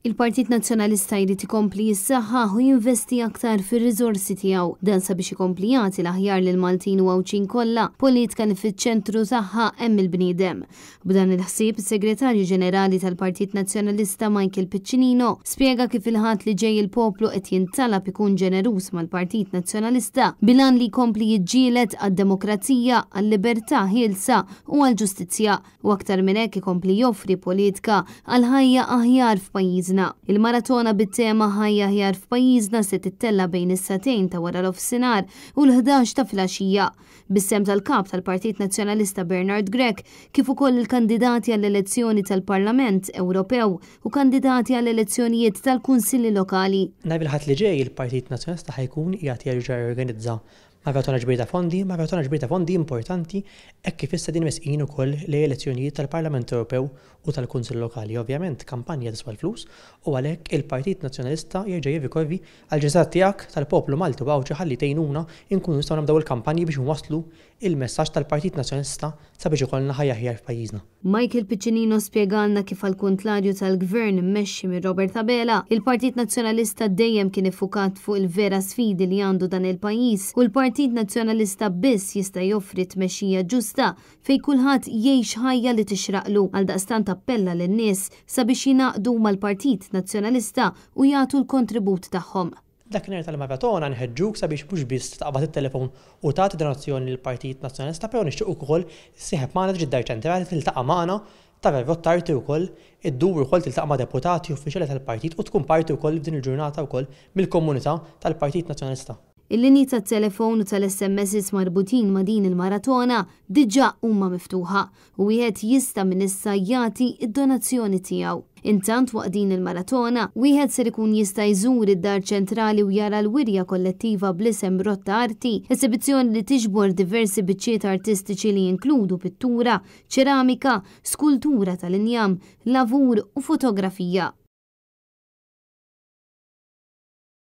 Il-Partit Nazzjonalista jrid ikompli jissaħħaħ u jinvesti aktar fir-riżorsi tiegħu dan sabiex ikompli jagħti l-aħjar lil Maltin u Għawċin kollha politika li fiċ-ċentru tagħha hemm il-bniedem. B'dan il-ħsieb is-Segretarju Ġenerali tal-Partit Nazzjonalista Michael Piccinino spjega kif il-ħadd li ġej il-poplu qed jintalab ikun ġeneruż mal-Partit Nazzjonalista bilan li jkompli jiġġieled għad-demokrazija, għall-libertà ħielsa u għall-ġustizzja u aktar minn hekk ikompli joffri politika għal ħajja aħjar f'pajjiżna. Il-maratona bit-tema ħajja aħjar f'pajjiżna se tittella bejn is-satejn ta' wara l-ofsinhar u l-11 ta' filgħaxija. Bis-sem tal-kap tal-Partit Nazzjonalista Bernard Grech kif ukoll il-kandidati għall-elezzjoni tal-Parlament Ewropew u kandidati għall-elezzjonijiet tal-Kunsilli Lokali. Nhar il-ħadd li ġej il-Partit Nazzjonalista ħajkun qiegħed jerġa' jorganizza maratona ġbir ta' fondi importanti hekk kif issa din mesqin ukoll l-elezzjonijiet tal-Parlament Ewropew u tal-Kunsill Lokali. Ovvjament kampanja tiswa l-flus u għalhekk il-Partit Nazzjonalista jerġa' jirrikorri għall-ġeżat tiegħek tal-poplu Malti u Għawċi ħalli tgħinuna nkunu nistgħu nabdew il-kampanji biex nwasslu il-messaġġ tal-Partit Nazzjonalista sabiex ikollna ħajja aħjar f'pajjiżna. Michael Piccinino spjegalna kif għall-kuntlarju tal-Gvern immexxi minn Robert Abela, il-Partit Nazzjonalista dejjem kien iffukat fuq il-vera sfidi li għandu dan il-pajjiż u l-Partit Nazzjonalista biss jista' joffri tmexxija ġusta fejn kulħadd jgħix ħajja li tixraqlu għaldaqstant appella lin-nies sabiex jingħaqdu mal-Partit Nazzjonalista u jagħtu l-kontribut tagħhom. Dakinhar tal-maratona nħeġġuk sabiex mhux biss taqbad it-telefon u tagħti donazzjoni lill-Partit Nazzjonalista, però nixtieq ukoll issieħeb magħna ġid-dar ċentrali tiltaqa' magħna tara vottarti wkoll iddur ukoll tiltaqa' ma' deputati uffiċjali tal-partit u tkun parti wkoll f'din il-ġurnata wkoll mill-komunità tal-Partit Nazzjonalista. Il-linji tat-telefon u tal-SMS marbutin ma' din il-maratona diġà huma miftuħa u wieħed jista' minn issa jagħti id-donazzjoni tiegħu. Intant waqt din il-maratona, wieħed ser ikun jista' jżur id-dar ċentrali u jara l-wirja kollettiva bl-isem Rotta Arti, esibizzjoni li tiġbor diversi biċċiet artistiċi li jinkludu pittura, ċeramika, skultura tal-injam, lavur u fotografija.